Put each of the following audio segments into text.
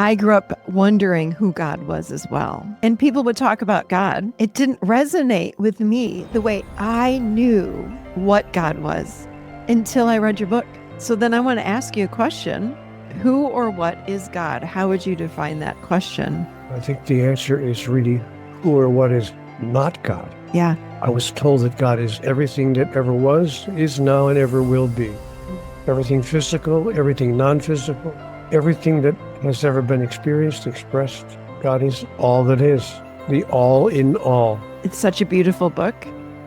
I grew up wondering who God was as well. And people would talk about God. It didn't resonate with me the way I knew what God was until I read your book. So then I want to ask you a question. Who or what is God? How would you define that question? I think the answer is really who or what is not God. Yeah. I was told that God is everything that ever was, is now, and ever will be. Everything physical, everything non-physical, everything that has ever been experienced, expressed. God is all that is, the all in all. It's such a beautiful book.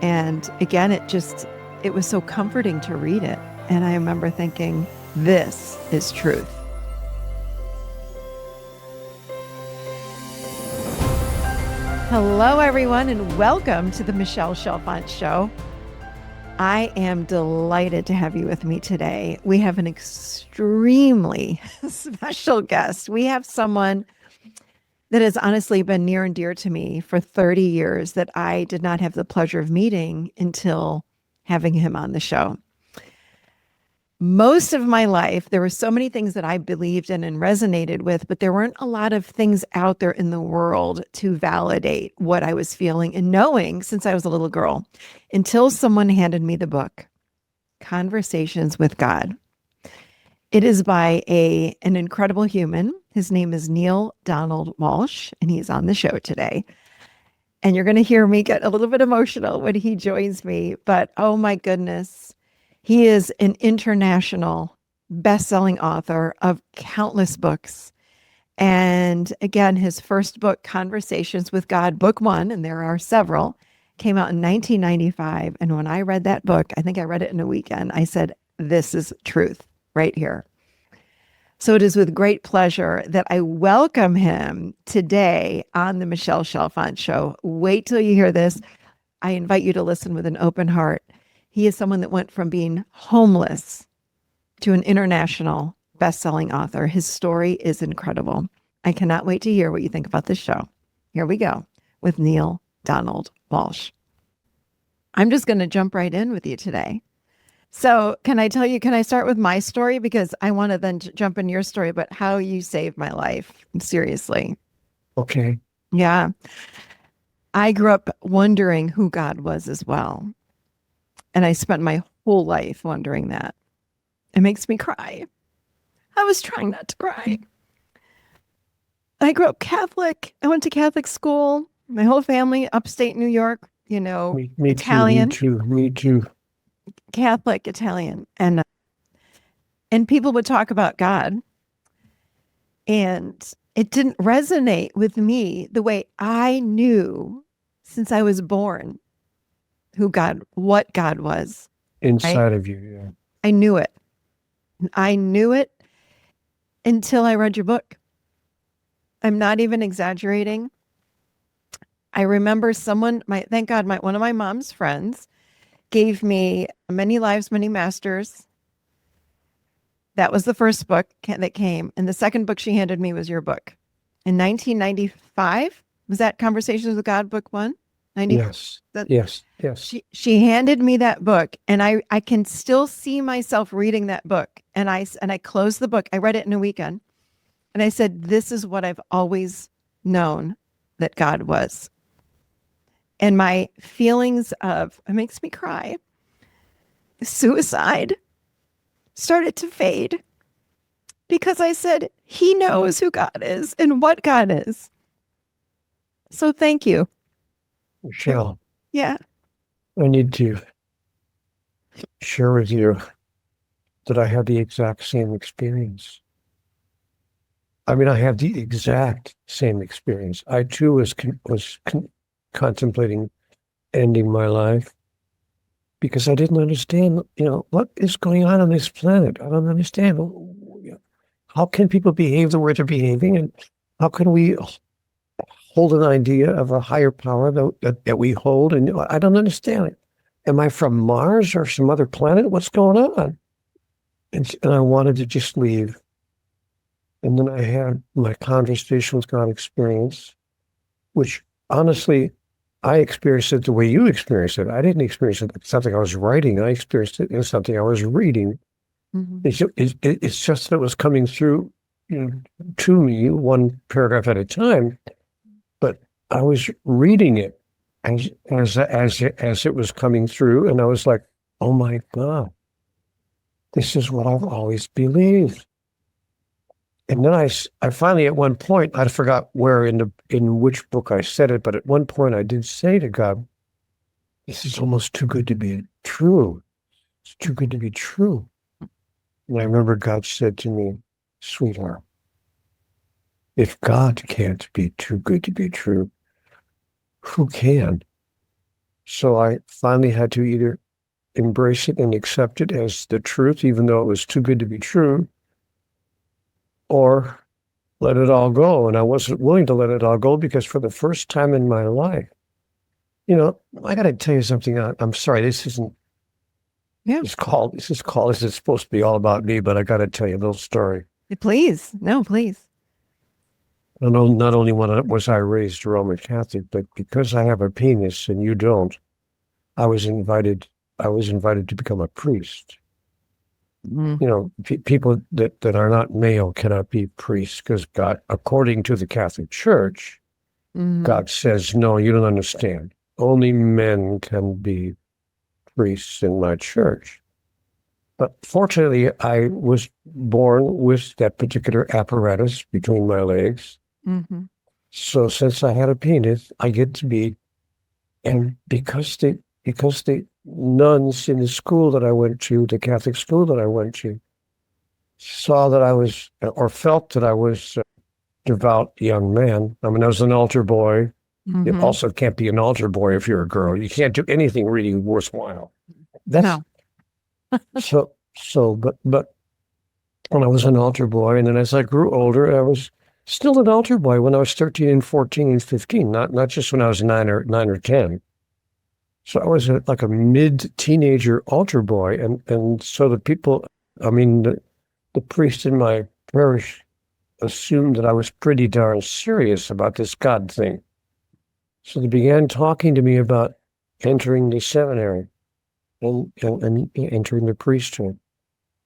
And again, it was so comforting to read it. And I remember thinking, this is truth. Hello, everyone, and welcome to the Michelle Chalfant Show. I am delighted to have you with me today. We have an extremely special guest. We have someone that has honestly been near and dear to me for 30 years that I did not have the pleasure of meeting until having him on the show. Most of my life, there were so many things that I believed in and resonated with, but there weren't a lot of things out there in the world to validate what I was feeling and knowing since I was a little girl, until someone handed me the book, Conversations with God. It is by an incredible human. His name is Neale Donald Walsh, and he's on the show today. And you're going to hear me get a little bit emotional when he joins me, but oh my goodness. He is an international best-selling author of countless books. And again, his first book, Conversations with God, book one, and there are several, came out in 1995. And when I read that book, I think I read it in a weekend, I said, this is truth right here. So it is with great pleasure that I welcome him today on the Michelle Chalfant Show. Wait till you hear this. I invite you to listen with an open heart. He is someone that went from being homeless to an international best-selling author. His story is incredible. I cannot wait to hear what you think about this show. Here we go with Neale Donald Walsh. I'm just going to jump right in with you today. So can I start with my story? Because I want to then jump in your story about how you saved my life. Seriously. Okay. Yeah. I grew up wondering who God was as well. And I spent my whole life wondering that. It makes me cry. I was trying not to cry. I grew up Catholic. I went to Catholic school. My whole family, upstate New York, Me Italian. Me too. Catholic, Italian. And people would talk about God. And it didn't resonate with me the way I knew since I was born what God was. Inside of you, yeah. I knew it. I knew it until I read your book. I'm not even exaggerating. I remember thank God, one of my mom's friends gave me Many Lives, Many Masters. That was the first book that came. And the second book she handed me was your book. In 1995, was that Conversations with God, book one? Yes. Yes. She handed me that book, and I can still see myself reading that book. And I closed the book. I read it in a weekend. And I said, this is what I've always known that God was. And my feelings it makes me cry, suicide started to fade because I said, he knows who God is and what God is. So thank you. Michelle. Yeah. I need to share with you that I had the exact same experience. I mean, I had the exact same experience. I too was contemplating ending my life because I didn't understand, what is going on this planet. I don't understand. How can people behave the way they're behaving, and how can we hold an idea of a higher power that we hold? And I don't understand it. Am I from Mars or some other planet? What's going on? And I wanted to just leave. And then I had my Conversation with God experience, which honestly, I experienced it the way you experienced it. I didn't experience it as something I was writing. I experienced it as something I was reading. Mm-hmm. It's just that it was coming through to me one paragraph at a time, but I was reading it as it was coming through, and I was like, oh my God, this is what I've always believed. And then I finally, at one point, I forgot where in which book I said it, but at one point I did say to God, this is almost too good to be true. It's too good to be true. And I remember God said to me, sweetheart, if God can't be too good to be true, who can? So I finally had to either embrace it and accept it as the truth, even though it was too good to be true, or let it all go. And I wasn't willing to let it all go because for the first time in my life, I got to tell you something. I'm sorry, this isn't, Yeah. this is supposed to be all about me, but I got to tell you a little story. Please. No, please. Not only was I raised Roman Catholic, but because I have a penis and you don't, I was invited to become a priest. People that are not male cannot be priests because God, according to the Catholic Church, God says, no, you don't understand. Only men can be priests in my church. But fortunately, I was born with that particular apparatus between my legs. Mm-hmm. So since I had a penis, I get to be, and because the nuns in the school that I went to, the Catholic school that I went to, saw that I was, or felt that I was a devout young man. I mean, I was an altar boy. You also can't be an altar boy if you're a girl. You can't do anything really worthwhile. That's but when I was an altar boy, and then as I grew older, I was still an altar boy when I was 13 and 14 and 15, not just when I was 9 or 10. So I was like a mid-teenager altar boy, and so the people, the priest in my parish assumed that I was pretty darn serious about this God thing. So they began talking to me about entering the seminary and entering the priesthood.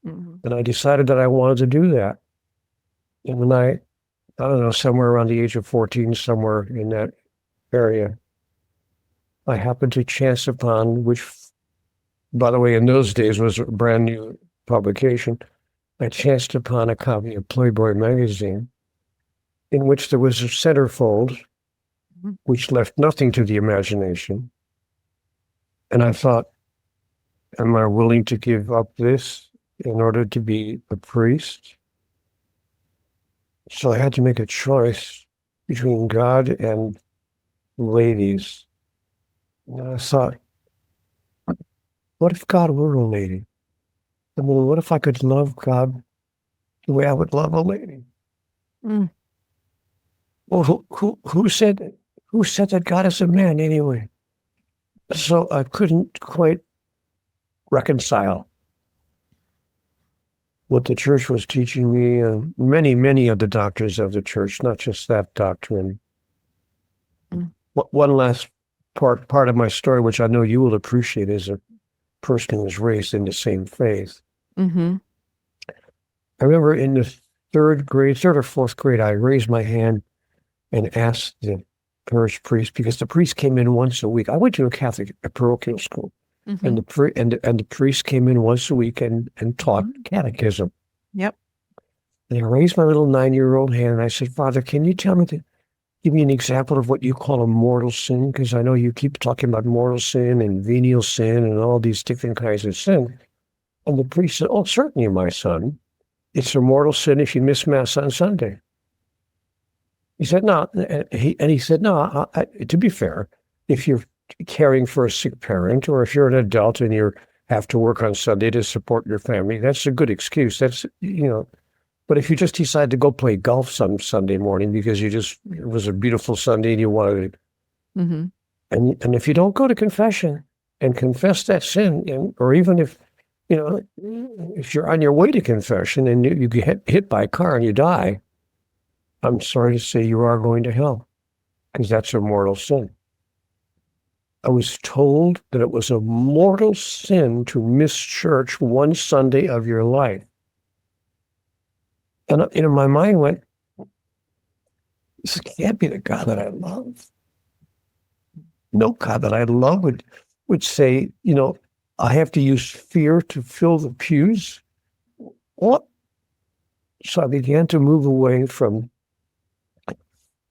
And I decided that I wanted to do that. And when I don't know, somewhere around the age of 14, somewhere in that area, I happened to chance upon, which, by the way, in those days was a brand new publication. I chanced upon a copy of Playboy magazine in which there was a centerfold, which left nothing to the imagination. And I thought, am I willing to give up this in order to be a priest? So I had to make a choice between God and ladies. And I thought, what if God were a lady? I mean, what if I could love God the way I would love a lady? Well, who said that God is a man anyway? So I couldn't quite reconcile what the church was teaching me, and many of the doctors of the church, not just that doctrine. One last part of my story, which I know you will appreciate as a person who was raised in the same faith. I remember in the third or fourth grade, I raised my hand and asked the parish priest, because the priest came in once a week. I went to a parochial school, and the priest came in once a week and taught catechism. Yep. And I raised my little 9-year-old hand and I said, Father, can you give me an example of what you call a mortal sin? Because I know you keep talking about mortal sin and venial sin and all these different kinds of sin. And the priest said, oh, certainly, my son. It's a mortal sin if you miss Mass on Sunday. He said, no. He said, no, to be fair, if you're caring for a sick parent, or if you're an adult and you have to work on Sunday to support your family, that's a good excuse. That's, but if you just decide to go play golf some Sunday morning because it was a beautiful Sunday and you wanted it, and if you don't go to confession and confess that sin, or even if you're on your way to confession and you get hit by a car and you die, I'm sorry to say you are going to hell, because that's a mortal sin. I was told that it was a mortal sin to miss church one Sunday of your life. And, my mind went, this can't be the God that I love. No God that I love would say, I have to use fear to fill the pews. What? So I began to move away from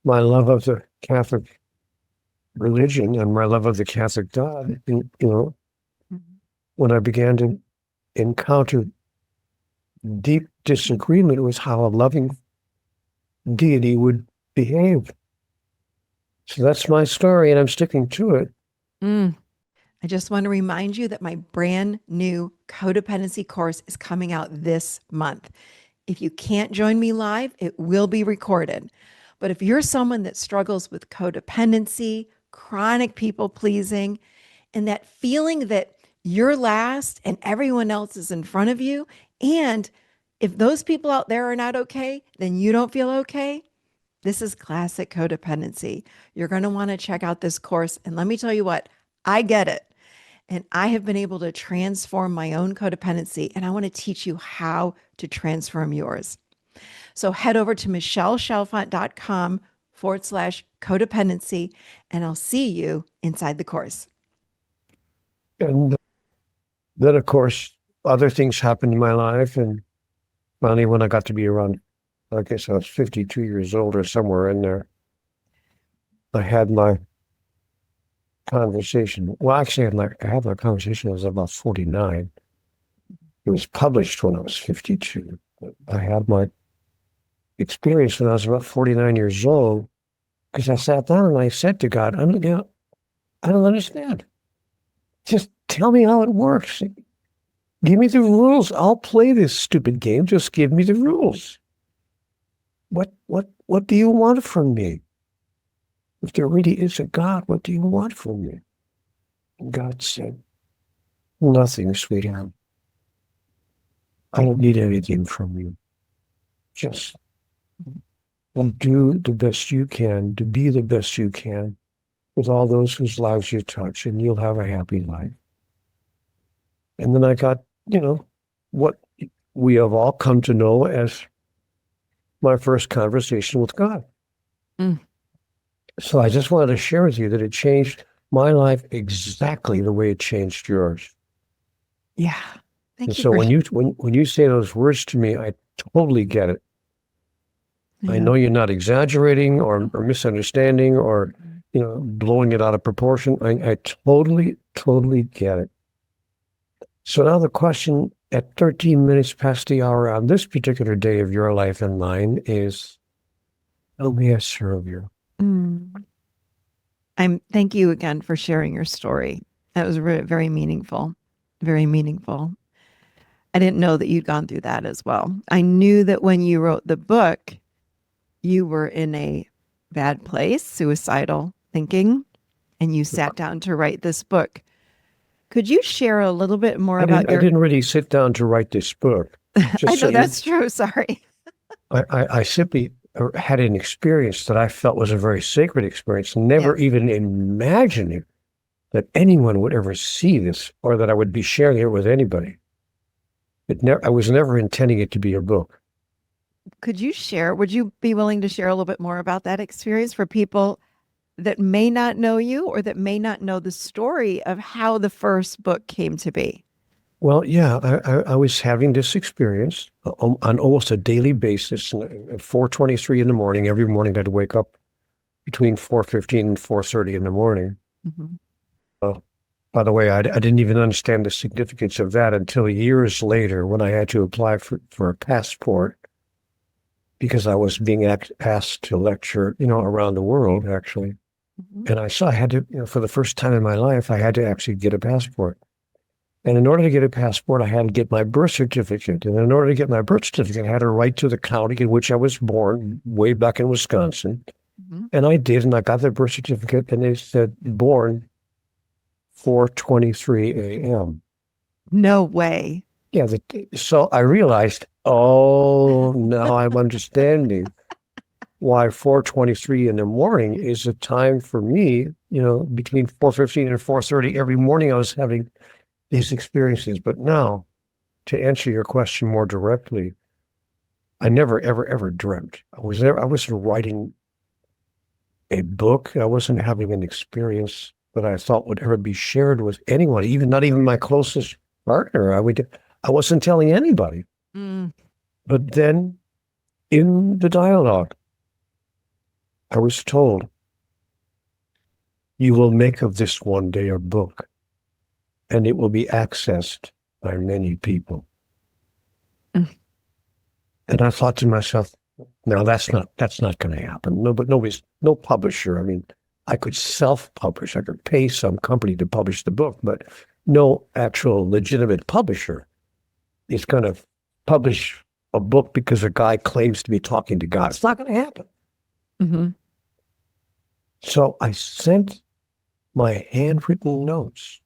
my love of the Catholic religion and my love of the Catholic God. When I began to encounter deep disagreement with how a loving deity would behave. So that's my story, and I'm sticking to it. I just want to remind you that my brand new codependency course is coming out this month. If you can't join me live, it will be recorded. But if you're someone that struggles with codependency, chronic people pleasing, and that feeling that you're last and everyone else is in front of you, and if those people out there are not okay, then you don't feel okay. This is classic codependency. You're going to want to check out this course. And let me tell you what, I get it. And I have been able to transform my own codependency, and I want to teach you how to transform yours. So head over to michelleshalfont.com/codependency, and I'll see you inside the course. And then, of course, other things happened in my life. And finally, when I got to be around, I guess I was 52 years old or somewhere in there, I had my conversation. Well, actually, I had my conversation when I was about 49. It was published when I was 52. I had my experience when I was about 49 years old, because I sat down and I said to God, I don't understand. Just tell me how it works. Give me the rules. I'll play this stupid game. Just give me the rules. What do you want from me? If there really is a God, what do you want from me? And God said, nothing, sweetheart. I don't need anything from you. Just do the best you can, to be the best you can with all those whose lives you touch, and you'll have a happy life. And then I got, what we have all come to know as my first conversation with God. So I just wanted to share with you that it changed my life exactly the way it changed yours. Yeah. Thank you. So when you say those words to me, I totally get it. Yeah. I know you're not exaggerating or misunderstanding or blowing it out of proportion. I totally get it. So now the question at 13 minutes past the hour on this particular day of your life and mine is, how may I serve you? Thank you again for sharing your story. That was very meaningful, very meaningful. I didn't know that you'd gone through that as well. I knew that when you wrote the book, you were in a bad place, suicidal thinking, and you sat down to write this book. Could you share a little bit more about I didn't really sit down to write this book. I know that's true. Sorry. I simply had an experience that I felt was a very sacred experience, never even imagining that anyone would ever see this or that I would be sharing it with anybody. I was never intending it to be a book. Would you be willing to share a little bit more about that experience for people that may not know you or that may not know the story of how the first book came to be? Well, yeah, I was having this experience on almost a daily basis. At 4:23 in the morning, every morning I'd wake up between 4:15 and 4:30 in the morning. By the way, I didn't even understand the significance of that until years later when I had to apply for a passport because I was being asked to lecture, around the world, actually. And I had to, for the first time in my life, I had to actually get a passport. And in order to get a passport, I had to get my birth certificate. And in order to get my birth certificate, I had to write to the county in which I was born, way back in Wisconsin. And I did, and I got the birth certificate, and they said, born 4:23 a.m. No way. Yeah. So I realized, now I'm understanding why 4:23 in the morning is a time for me, between 4:15 and 4:30 every morning I was having these experiences. But now, to answer your question more directly, I never, ever, ever dreamt. I wasn't writing a book. I wasn't having an experience that I thought would ever be shared with anyone, even not even my closest partner. I wasn't telling anybody. Mm. But then in the dialogue, I was told, you will make of this one day a book, and it will be accessed by many people. Mm. And I thought to myself, no, that's not going to happen. No publisher. I mean, I could self-publish. I could pay some company to publish the book, but no actual legitimate publisher is going to publish a book because a guy claims to be talking to God. It's not going to happen. Mm-hmm. So I sent my handwritten notes.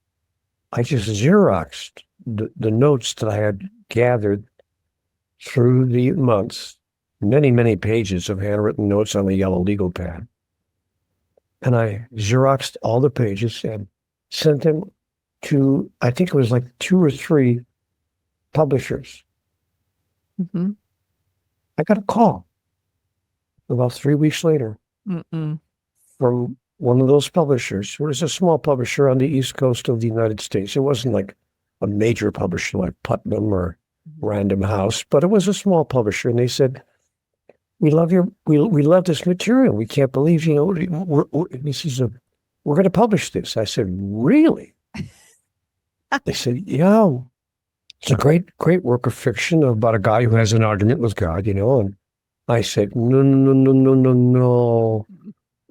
I just Xeroxed the notes that I had gathered through the months, many, many pages of handwritten notes on a yellow legal pad. And I Xeroxed all the pages and sent them to, I think it was like 2 or 3 publishers. Mm-hmm. I got a call about 3 weeks later Mm-mm. from one of those publishers. It was a small publisher on the East Coast of the United States. It wasn't like a major publisher like Putnam or Random House, but it was a small publisher. And they said, we love this material. We can't believe, we're going to publish this. I said, really? They said, yeah. It's a great, great work of fiction about a guy who has an argument with God, And I said, no.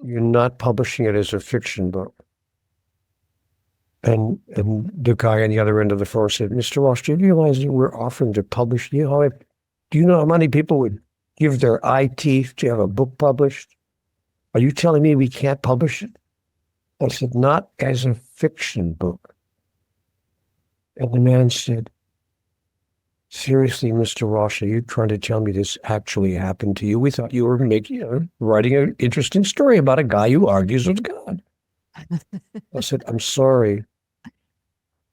You're not publishing it as a fiction book. And the guy on the other end of the phone said, Mr. Walsh, do you realize that we're offering to publish? Do you know how many people would give their eye teeth to have a book published? Are you telling me we can't publish it? I said, not as a fiction book. And the man said, seriously, Mr. Walsh, are you trying to tell me this actually happened to you? We thought you were writing an interesting story about a guy who argues with God. I said, I'm sorry.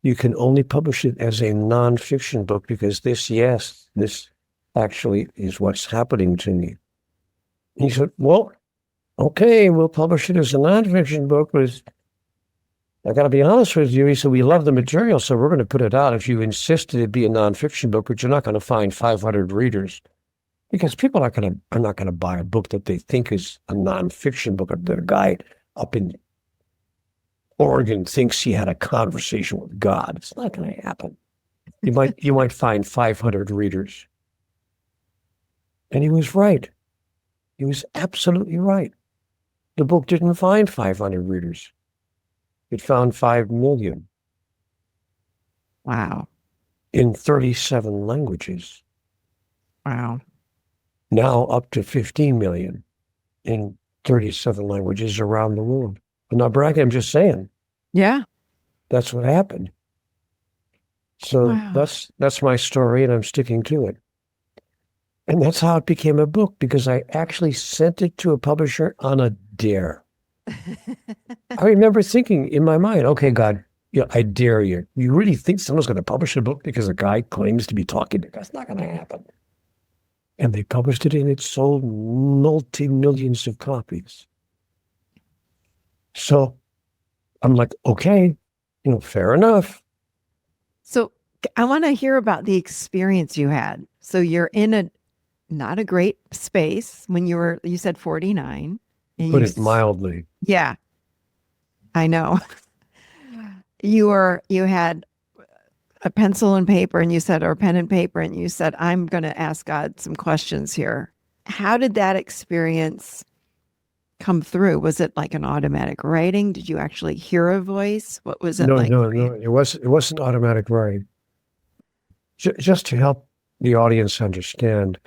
You can only publish it as a nonfiction book because this actually is what's happening to me. He said, well, okay, we'll publish it as a nonfiction book, but I got to be honest with you. He said, we love the material, so we're going to put it out. If you insisted it be a nonfiction book, but you're not going to find 500 readers because people are not going to buy a book that they think is a nonfiction book. The guy up in Oregon thinks he had a conversation with God. It's not going to happen. You might find 500 readers. And he was right. He was absolutely right. The book didn't find 500 readers. It found 5 million. Wow. In 37 languages. Wow. Now up to 15 million in 37 languages around the world. I'm not bragging, I'm just saying. Yeah. That's what happened. So Wow. that's my story, and I'm sticking to it. And that's how it became a book, because I actually sent it to a publisher on a dare. I remember thinking in my mind, okay, God, I dare you. You really think someone's going to publish a book because a guy claims to be talking to God? That's not going to happen. And they published it, and it sold multi-millions of copies. So I'm like, okay, fair enough. So I want to hear about the experience you had. So you're in not a great space when you said 49. And Put it mildly. Yeah, I know. You had a pencil and paper and you said, or pen and paper, and you said, I'm going to ask God some questions here. How did that experience come through? Was it like an automatic writing? Did you actually hear a voice? What was it like? No. It wasn't automatic writing. Just to help the audience understand,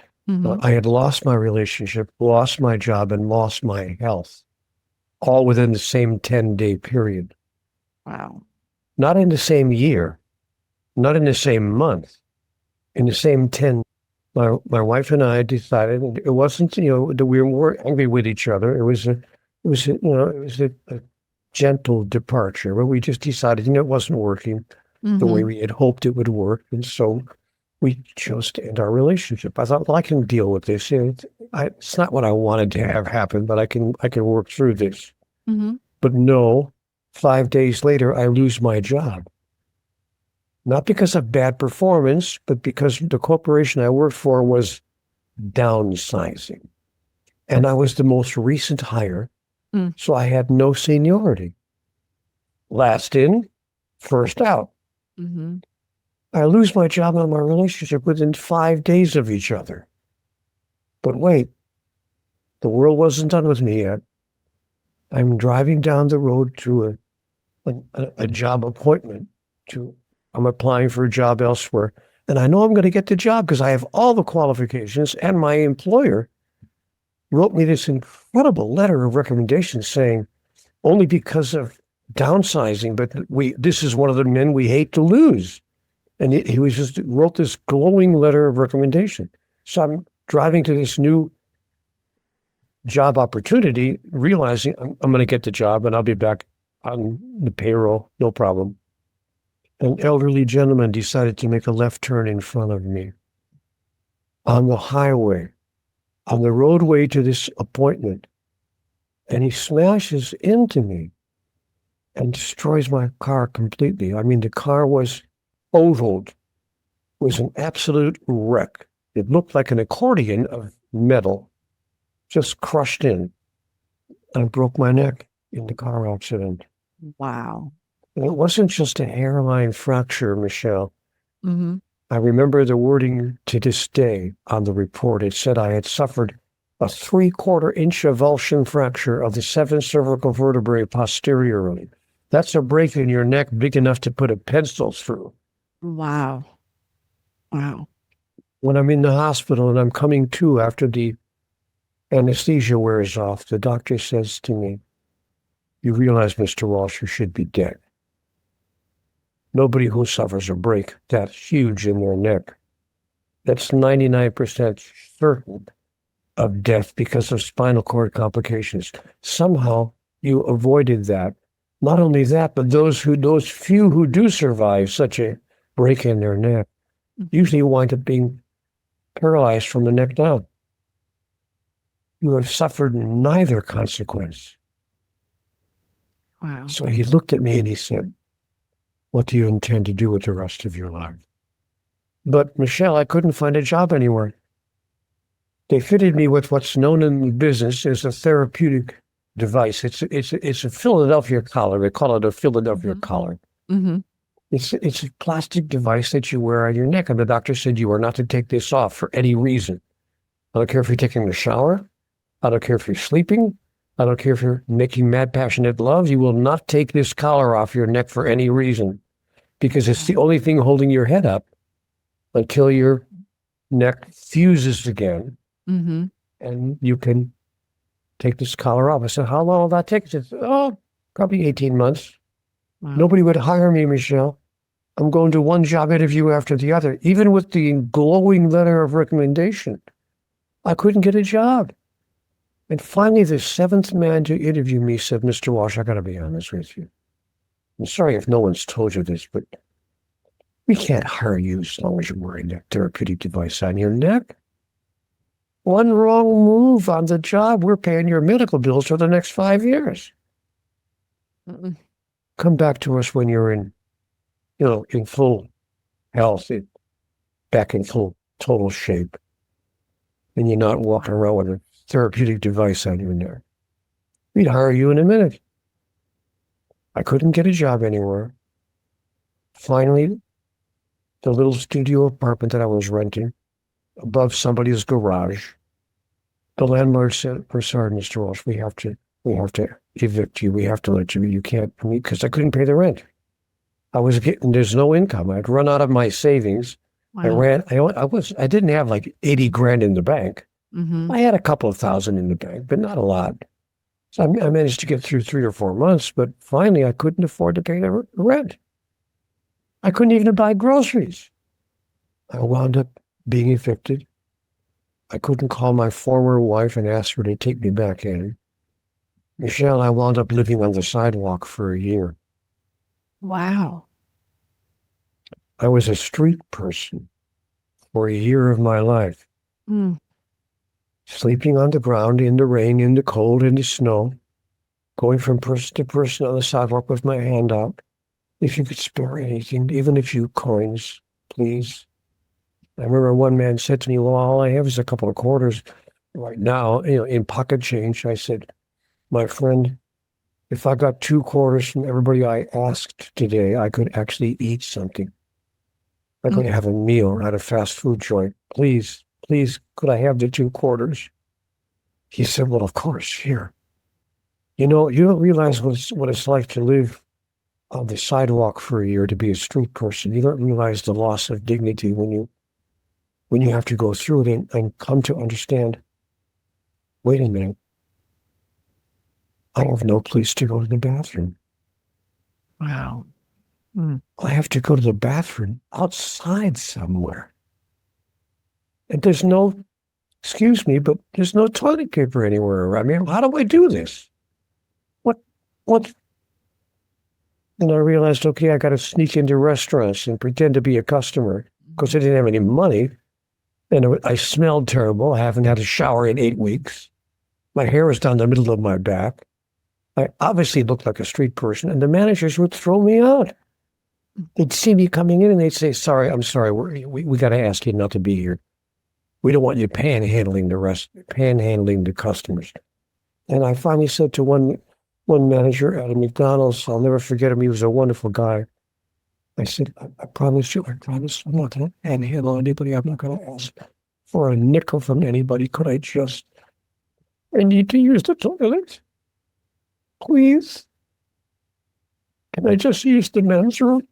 I had lost my relationship, lost my job, and lost my health, all within the same 10-day period. Wow. Not in the same year, not in the same month, in the same 10. My wife and I decided it wasn't, that we weren't angry with each other. It was a gentle departure where we just decided, it wasn't working the way we had hoped it would work. And so we chose to end our relationship. I thought, well, I can deal with this. It's not what I wanted to have happen, but I can work through this. Mm-hmm. But no, 5 days later, I lose my job. Not because of bad performance, but because the corporation I worked for was downsizing. And I was the most recent hire, so I had no seniority. Last in, first out. Mm-hmm. I lose my job and my relationship within 5 days of each other. But wait, the world wasn't done with me yet. I'm driving down the road to a job appointment. I'm applying for a job elsewhere. And I know I'm going to get the job because I have all the qualifications, and my employer wrote me this incredible letter of recommendation saying, only because of downsizing, but this is one of the men we hate to lose. And he was just wrote this glowing letter of recommendation. So I'm driving to this new job opportunity, realizing I'm going to get the job and I'll be back on the payroll, no problem. An elderly gentleman decided to make a left turn in front of me on the highway, on the roadway to this appointment. And he smashes into me and destroys my car completely. I mean, the car was totaled, was an absolute wreck. It looked like an accordion of metal, just crushed in. I broke my neck in the car accident. Wow. And it wasn't just a hairline fracture, Michelle. Mm-hmm. I remember the wording to this day on the report. It said I had suffered a 3/4 inch avulsion fracture of the 7th cervical vertebrae posteriorly. That's a break in your neck big enough to put a pencil through. Wow. Wow. When I'm in the hospital and I'm coming to after the anesthesia wears off, the doctor says to me, "You realize, Mr. Walsh, you should be dead." Nobody who suffers a break that huge in their neck, that's 99% certain of death because of spinal cord complications. Somehow you avoided that. Not only that, but those few who do survive such a break in their neck usually wind up being paralyzed from the neck down. You have suffered neither consequence. Wow. So he looked at me and he said, "What do you intend to do with the rest of your life?" But Michelle, I couldn't find a job anywhere. They fitted me with what's known in the business as a therapeutic device. It's a Philadelphia collar. They call it a Philadelphia collar. Mm-hmm. It's a plastic device that you wear on your neck. And the doctor said you are not to take this off for any reason. I don't care if you're taking a shower. I don't care if you're sleeping. I don't care if you're making mad, passionate love. You will not take this collar off your neck for any reason, because it's the only thing holding your head up until your neck fuses again. Mm-hmm. And you can take this collar off. I said, "How long will that take?" He said, "Oh, probably 18 months. Wow. Nobody would hire me, Michelle. I'm going to one job interview after the other. Even with the glowing letter of recommendation, I couldn't get a job. And finally, the 7th man to interview me said, "Mr. Walsh, I got to be honest with you. I'm sorry if no one's told you this, but we can't hire you as long as you're wearing that therapeutic device on your neck. One wrong move on the job, we're paying your medical bills for the next 5 years. Mm-mm. Come back to us when you're in full health, back in full total shape, and you're not walking around with a therapeutic device on your neck. We'd hire you in a minute." I couldn't get a job anywhere. Finally, the little studio apartment that I was renting above somebody's garage, the landlord said, "We're sorry, Mr. Walsh, we have to evict you. We have to let you, you can't," because I couldn't pay the rent. There's no income. I'd run out of my savings. Wow. I didn't have like 80 grand in the bank. Mm-hmm. I had a couple of thousand in the bank, but not a lot. So I managed to get through 3 or 4 months, but finally I couldn't afford to pay the rent. I couldn't even buy groceries. I wound up being evicted. I couldn't call my former wife and ask her to take me back in. Michelle, I wound up living on the sidewalk for a year. Wow. I was a street person. for a year of my life. Mm. Sleeping on the ground, in the rain, in the cold, in the snow, going from person to person on the sidewalk with my hand out. If you could spare anything, even a few coins, please. I remember one man said to me, well, all I have is a couple of quarters right now, in pocket change. I said, my friend, if I got 2 quarters from everybody I asked today, I could actually eat something. I could have a meal at a fast food joint. Please, could I have the 2 quarters? He said, well, of course, here. You don't realize what it's like to live on the sidewalk for a year, to be a street person. You don't realize the loss of dignity when you have to go through it and come to understand, wait a minute, I have no place to go to the bathroom. Wow. I have to go to the bathroom outside somewhere. And there's no, excuse me, but there's no toilet paper anywhere around me. How do I do this? What? And I realized, okay, I got to sneak into restaurants and pretend to be a customer because I didn't have any money. And I smelled terrible. I haven't had a shower in 8 weeks. My hair was down the middle of my back. I obviously looked like a street person, and the managers would throw me out. They'd see me coming in and they'd say, I'm sorry, we got to ask you not to be here. We don't want you panhandling the customers. And I finally said to one manager at a McDonald's, I'll never forget him, he was a wonderful guy. I said, I promise I'm not going to panhandle anybody. I'm not going to ask for a nickel from anybody. I need to use the toilet. Please. Can I just use the men's room?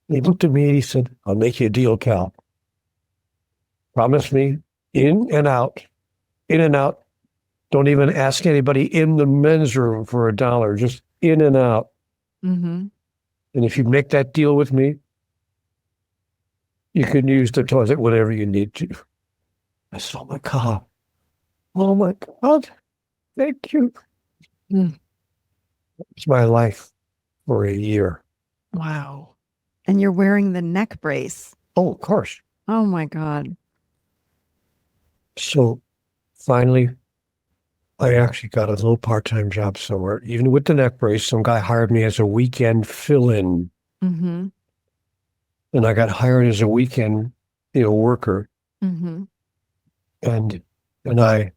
And he looked at me and he said, I'll make you a deal, Cal. Promise me, in and out. Don't even ask anybody in the men's room for $1, just in and out. Mm-hmm. And if you make that deal with me, you can use the toilet whenever you need to. I saw my car. Oh my God. Thank you. It's my life for a year. Wow. And you're wearing the neck brace. Oh, of course. Oh my God. So finally, I actually got a little part-time job somewhere. Even with the neck brace, some guy hired me as a weekend fill-in. Mm-hmm. And I got hired as a weekend, worker. Mm-hmm. And I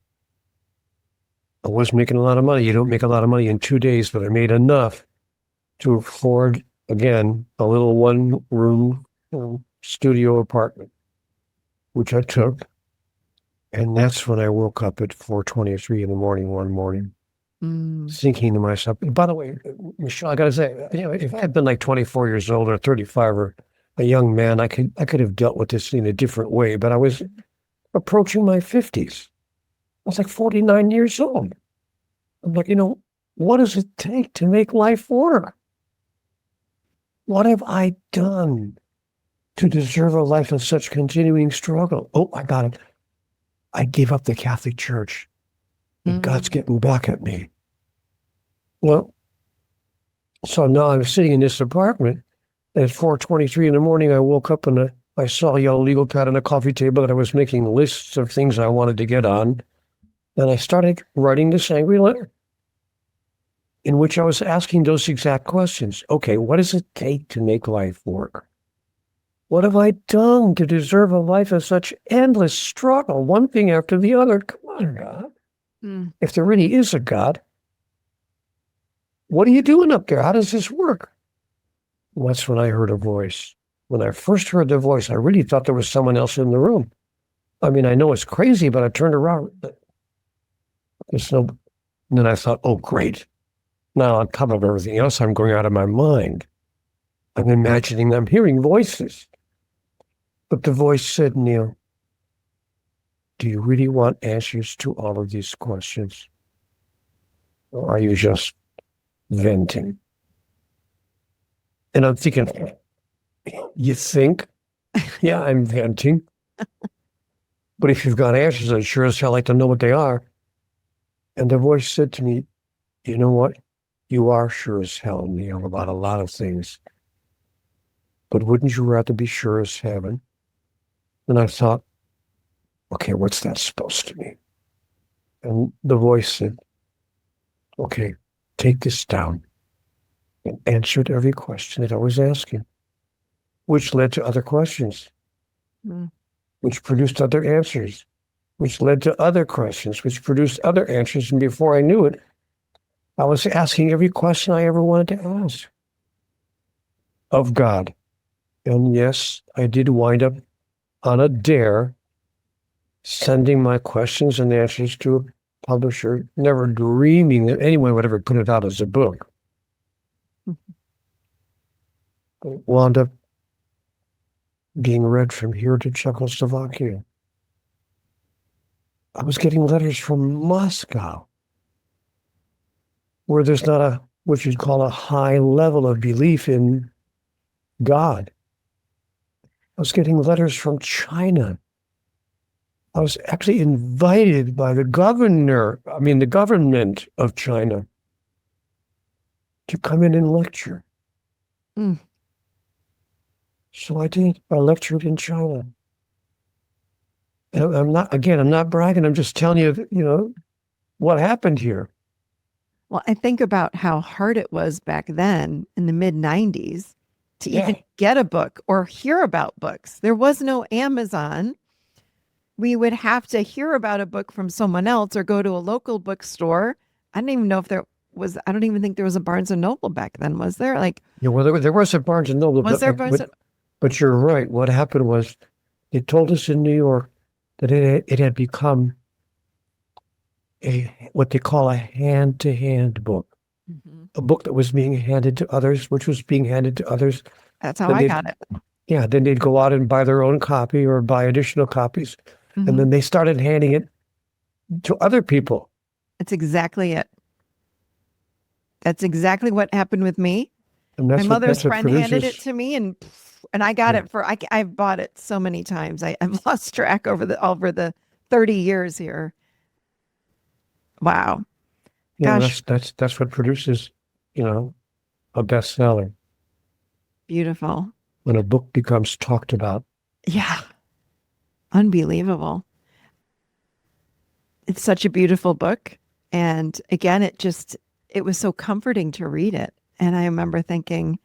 was making a lot of money. You don't make a lot of money in 2 days, but I made enough to afford, again, a little one-room studio apartment, which I took. And that's when I woke up at 4:23 in the morning one morning, thinking to myself, by the way, Michelle, I got to say, if I had been like 24 years old or 35 or a young man, I could have dealt with this in a different way. But I was approaching my 50s. I was like 49 years old. I'm like, what does it take to make life work? What have I done to deserve a life of such continuing struggle? Oh, I got it. I gave up the Catholic Church. And God's getting back at me. Well, so now I'm sitting in this apartment. And at 4:23 in the morning, I woke up and I saw a yellow legal pad on a coffee table, and I was making lists of things I wanted to get on. And I started writing this angry letter in which I was asking those exact questions. Okay, what does it take to make life work? What have I done to deserve a life of such endless struggle, one thing after the other? Come on, God. If there really is a God, what are you doing up there? How does this work? Well, that's when I heard a voice. When I first heard the voice, I really thought there was someone else in the room. I mean, I know it's crazy, but I turned around. There's no. And then I thought, oh, great. Now, on top of everything else, I'm going out of my mind. I'm imagining I'm hearing voices. But the voice said, Neale, do you really want answers to all of these questions? Or are you just venting? And I'm thinking, you think? Yeah, I'm venting. But if you've got answers, I'd sure as hell like to know what they are. And the voice said to me, you know what? You are sure as hell, Neale, about a lot of things. But wouldn't you rather be sure as heaven And I thought, okay, what's that supposed to mean? And the voice said, okay, take this down and answered every question that I was asking, which led to other questions, which produced other answers, which led to other questions, which produced other answers. And before I knew it, I was asking every question I ever wanted to ask of God. And yes, I did wind up on a dare sending my questions and answers to a publisher, never dreaming that anyone would ever put it out as a book. It wound up being read from here to Czechoslovakia. I was getting letters from Moscow, where there's not what you'd call a high level of belief in God. I was getting letters from China. I was actually invited by the government of China to come in and lecture. So I did. I lectured in China. And I'm not bragging. I'm just telling you, what happened here. Well, I think about how hard it was back then in the mid-90s to even get a book or hear about books. There was no Amazon. We would have to hear about a book from someone else or go to a local bookstore. I don't even know if there was, I don't even think there was a Barnes & Noble back then, was there? There was a Barnes & Noble. But you're right. What happened was they told us in New York that it had become what they call a hand-to-hand book. A book that was being handed to others, which was being handed to others. That's how I got it. Yeah, then they'd go out and buy their own copy or buy additional copies. And then they started handing it to other people. That's exactly it. That's exactly what happened with me. And my mother's friend handed it to me, and I got it for, I've bought it so many times. I've lost track over the 30 years here. Wow. Yeah, that's what produces, a bestseller. Beautiful. When a book becomes talked about. Yeah. Unbelievable. It's such a beautiful book. And again, it was so comforting to read it. And I remember thinking,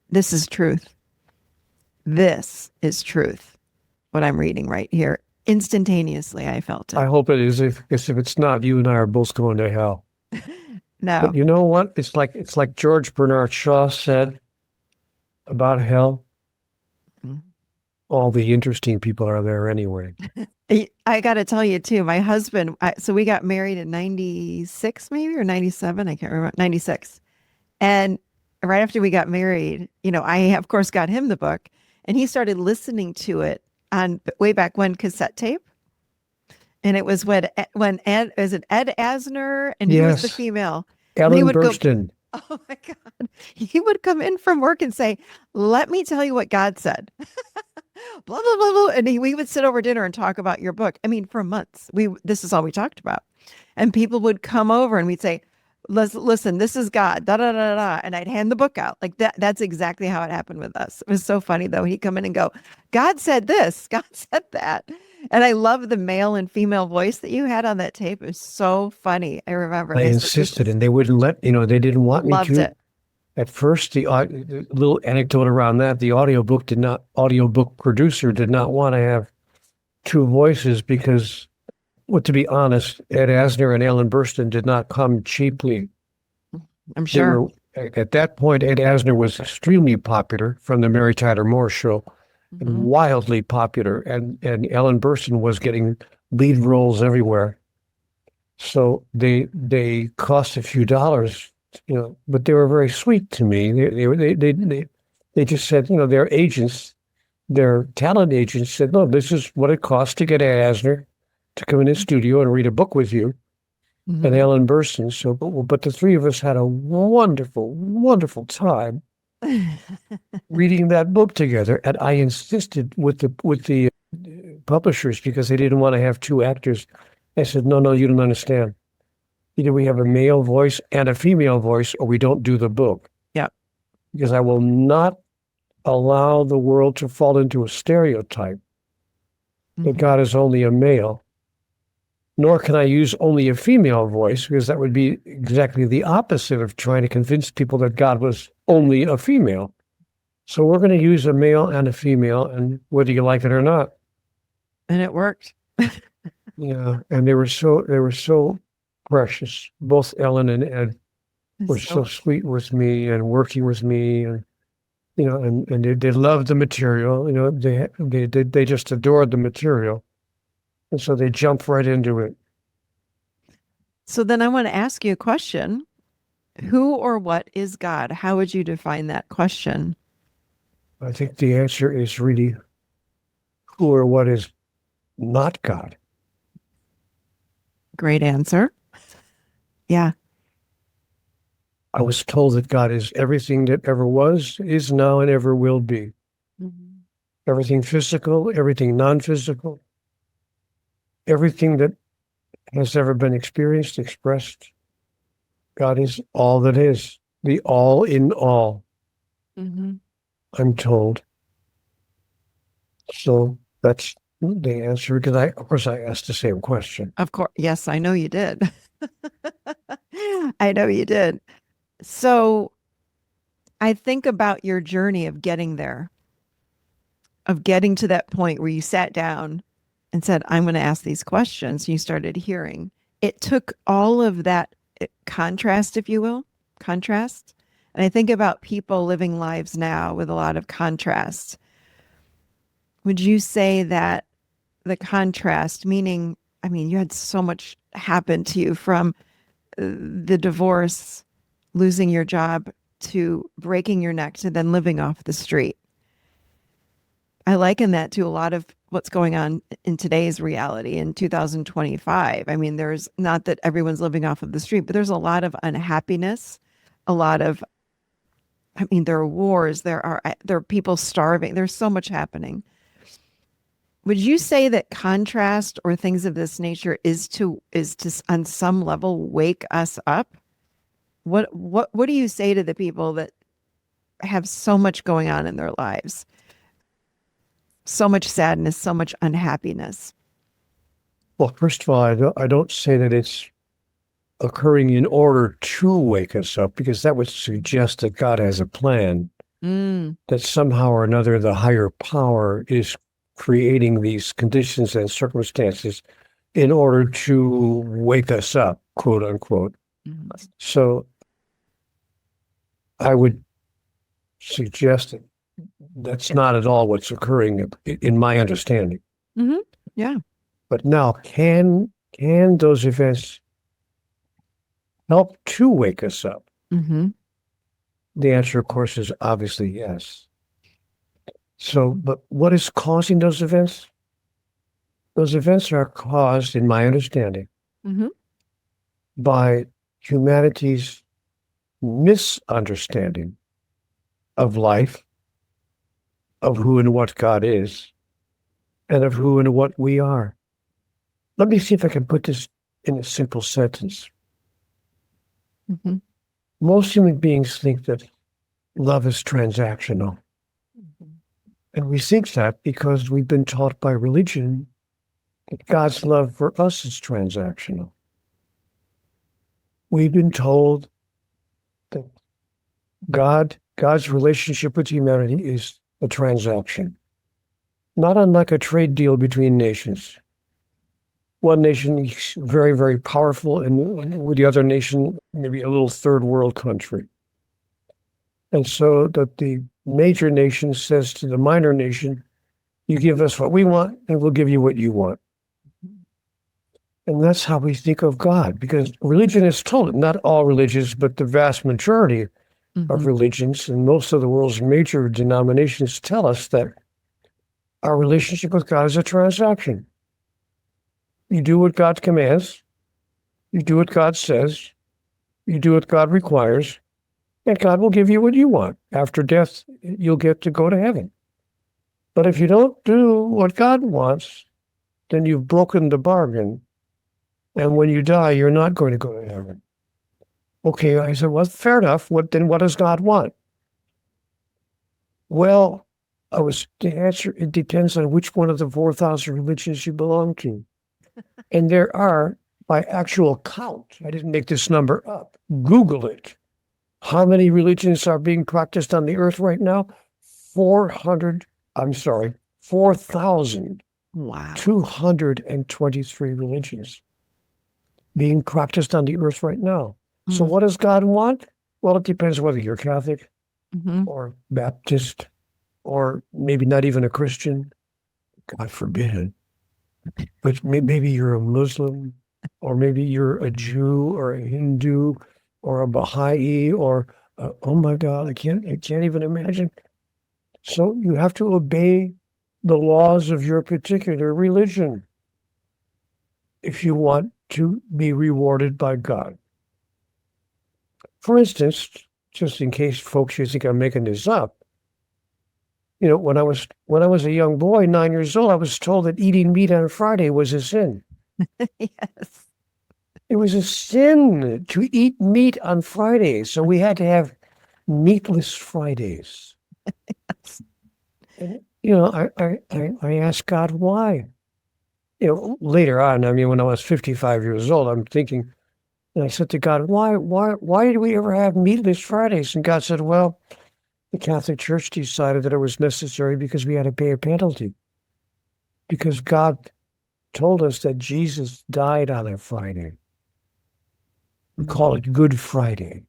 this is truth. This is truth. What I'm reading right here. Instantaneously, I felt it. I hope it is. If it's not, you and I are both going to hell. No. But you know what? It's like George Bernard Shaw said about hell. All the interesting people are there anyway. I got to tell you too, my husband, so we got married in 96 maybe, or 97. I can't remember. 96. And right after we got married, I of course got him the book, and he started listening to it on way back when cassette tape. And it was when Ed Asner, and he was the female. Ellen Burstyn. Oh my God. He would come in from work and say, let me tell you what God said. Blah, blah, blah, blah. And we would sit over dinner and talk about your book. I mean, for months, this is all we talked about. And people would come over and we'd say, listen, this is God, da, da, da, da. And I'd hand the book out like that. That's exactly how it happened with us. It was so funny though. He'd come in and go, God said this, God said that. And I love the male and female voice that you had on that tape. It was so funny. I remember. I insisted, and they wouldn't let, they didn't want me to. Loved it. At first, the little anecdote around that, the audiobook producer did not want to have two voices because, well, to be honest, Ed Asner and Ellen Burstyn did not come cheaply. I'm sure. At that point, Ed Asner was extremely popular from the Mary Tyler Moore Show, and wildly popular, and Ellen Burstyn was getting lead roles everywhere. So they cost a few dollars. But they were very sweet to me. They just said, their agents, their talent agents said, no, this is what it costs to get Asner to come in the studio and read a book with you, and Ellen Burstyn. So, but the three of us had a wonderful, wonderful time reading that book together. And I insisted with the publishers because they didn't want to have two actors. I said, no, you don't understand. Either we have a male voice and a female voice, or we don't do the book. Yeah. Because I will not allow the world to fall into a stereotype that Mhm. God is only a male, nor can I use only a female voice, because that would be exactly the opposite of trying to convince people that God was only a female. So we're going to use a male and a female, and whether you like it or not. And it worked. Yeah, and they were so precious. Both Ellen and Ed were so So sweet with me and working with me, and and they loved the material. They just adored the material, and so they jumped right into it. so then I want to ask you a question. Who or what is God? How would you define that question? I think the answer is really who or what is not God. Great answer. Yeah. I was told that God is everything that ever was, is now, and ever will be. Mhm. Everything physical, everything non-physical, everything that has ever been experienced, expressed. God is all that is, the all in all, Mhm. I'm told. So that's the answer, because of course, I asked the same question. Of course. Yes, I know you did. I know you did. So I think about your journey of getting there, of getting to that point where you sat down and said, I'm going to ask these questions. You started hearing. It took all of that contrast, if you will, contrast. And I think about people living lives now with a lot of contrast. Would you say that the contrast, meaning, I mean, you had so much happen to you from the divorce, losing your job, to breaking your neck, to then living off the street. I liken that to a lot of what's going on in today's reality in 2025. I mean, there's not that everyone's living off of the street, but there's a lot of unhappiness, a lot of, I mean, there are wars, there are people starving. There's so much happening. Would you say that contrast or things of this nature is to on some level wake us up? What do you say to the people that have so much going on in their lives? So much sadness, so much unhappiness. Well, first of all, I don't say that it's occurring in order to wake us up, because that would suggest that God has a plan, Mm, that somehow or another the higher power is creating these conditions and circumstances in order to wake us up, quote unquote. mm, So I would suggest that that's not at all what's occurring in my understanding. hmm. Yeah. But now, can those events help to wake us up? Hmm. The answer, of course, is obviously yes. So, but what is causing those events? Those events are caused, in my understanding, Hmm. by humanity's misunderstanding of life, of who and what God is, and of who and what we are. Let me see if I can put this in a simple sentence. Hmm. Most human beings think that love is transactional. And we think that because we've been taught by religion that God's love for us is transactional. We've been told that God's relationship with humanity is a transaction, not unlike a trade deal between nations. One nation is very, very powerful, and with the other nation, maybe a little third world country. And so that the major nation says to the minor nation, you give us what we want, and we'll give you what you want. And that's how we think of God, because religion is told, not all religions, but the vast majority of Hmm. religions and most of the world's major denominations tell us that our relationship with God is a transaction. You do what God commands, you do what God says, you do what God requires, and God will give you what you want. After death, you'll get to go to heaven. But if you don't do what God wants, then you've broken the bargain. And when you die, you're not going to go to heaven. Okay, I said, well, fair enough. What does God want? Well, the answer, it depends on which one of the 4,000 religions you belong to. And there are, by actual count, I didn't make this number up, Google it. How many religions are being practiced on the earth right now? 4,223 Wow. religions being practiced on the earth right now. So Mm. what does God want? Well, it depends whether you're Catholic Mhm. or Baptist or maybe not even a Christian. God forbid. But maybe you're a Muslim, or maybe you're a Jew or a Hindu or a Baha'i or oh my God, I can't even imagine. So you have to obey the laws of your particular religion if you want to be rewarded by God. For instance, just in case folks you think I'm making this up, when I was a young boy, 9 years old, I was told that eating meat on Friday was a sin. Yes. It was a sin to eat meat on Fridays, so we had to have meatless Fridays. And, I asked God why. Later on, I mean, when I was 55 years old, I'm thinking, and I said to God, why did we ever have meatless Fridays? And God said, well, the Catholic Church decided that it was necessary because we had to pay a penalty. Because God told us that Jesus died on a Friday. We call it Good Friday.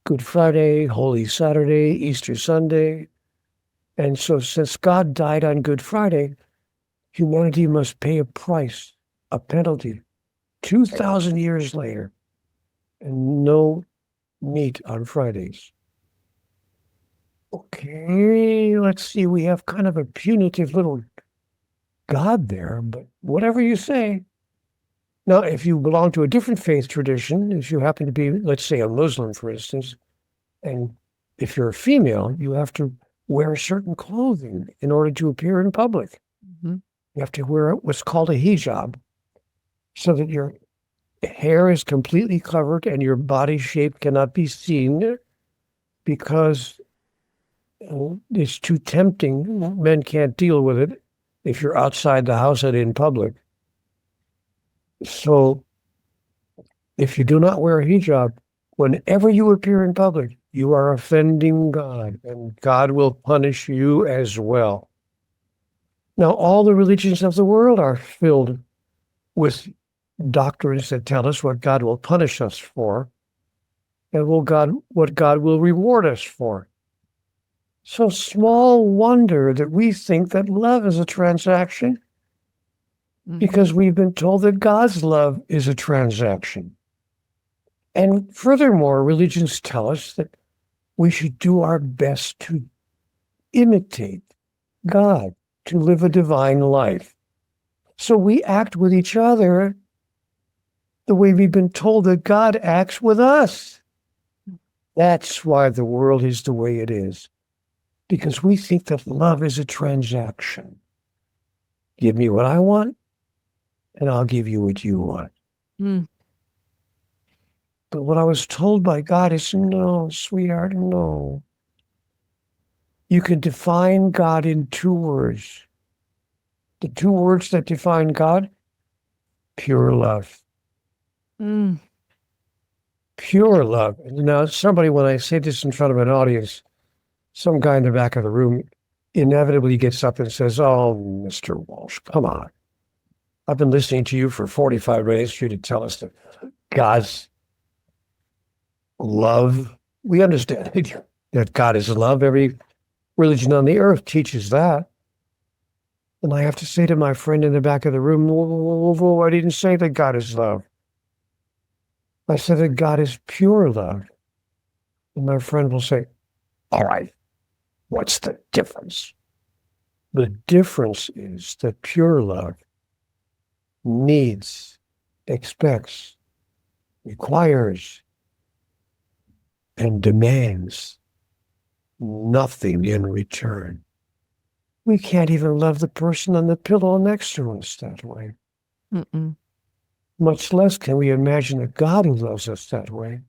Good Friday, Holy Saturday, Easter Sunday. And so since God died on Good Friday, humanity must pay a price, a penalty, 2,000 years later, and no meat on Fridays. Okay, let's see. We have kind of a punitive little God there, but whatever you say. Now, if you belong to a different faith tradition, if you happen to be, let's say, a Muslim, for instance, and if you're a female, you have to wear certain clothing in order to appear in public. Mm-hmm. You have to wear what's called a hijab so that your hair is completely covered and your body shape cannot be seen because it's too tempting. Men can't deal with it if you're outside the house and in public. So if you do not wear a hijab, whenever you appear in public, you are offending God, and God will punish you as well. Now, all the religions of the world are filled with doctrines that tell us what God will punish us for and what God will reward us for. So small wonder that we think that love is a transaction because we've been told that God's love is a transaction. And furthermore, religions tell us that we should do our best to imitate God, to live a divine life. So we act with each other the way we've been told that God acts with us. That's why the world is the way it is, because we think that love is a transaction. Give me what I want, and I'll give you what you want. Mm. But what I was told by God is, no, sweetheart, no. You can define God in 2 words. The 2 words that define God, pure love. Mm. Pure love. Now, somebody, when I say this in front of an audience, some guy in the back of the room inevitably gets up and says, oh, Mr. Walsh, come on. I've been listening to you for 45 minutes for you to tell us that God's love. We understand that God is love. Every religion on the earth teaches that. And I have to say to my friend in the back of the room, whoa, I didn't say that God is love. I said that God is pure love. And my friend will say, all right, what's the difference? The difference is that pure love needs, expects, requires, and demands nothing in return. We can't even love the person on the pillow next to us that way. Mm-mm. Much less can we imagine a God who loves us that way.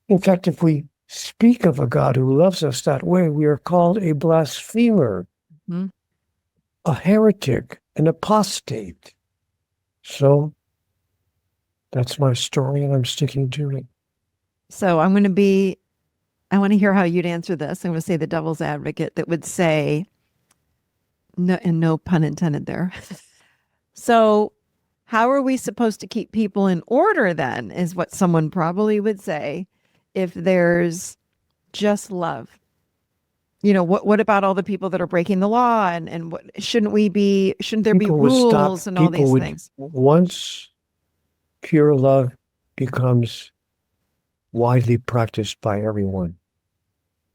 In fact, if we speak of a God who loves us that way, we are called a blasphemer, Mhm. a heretic, an apostate. So that's my story, and I'm sticking to it. So I want to hear how you'd answer this. I'm going to say the devil's advocate that would say, no, and no pun intended there. So, how are we supposed to keep people in order then, is what someone probably would say, if there's just love? What about all the people that are breaking the law, and what shouldn't there be rules and all People these would, things? once pure love becomes widely practiced by everyone,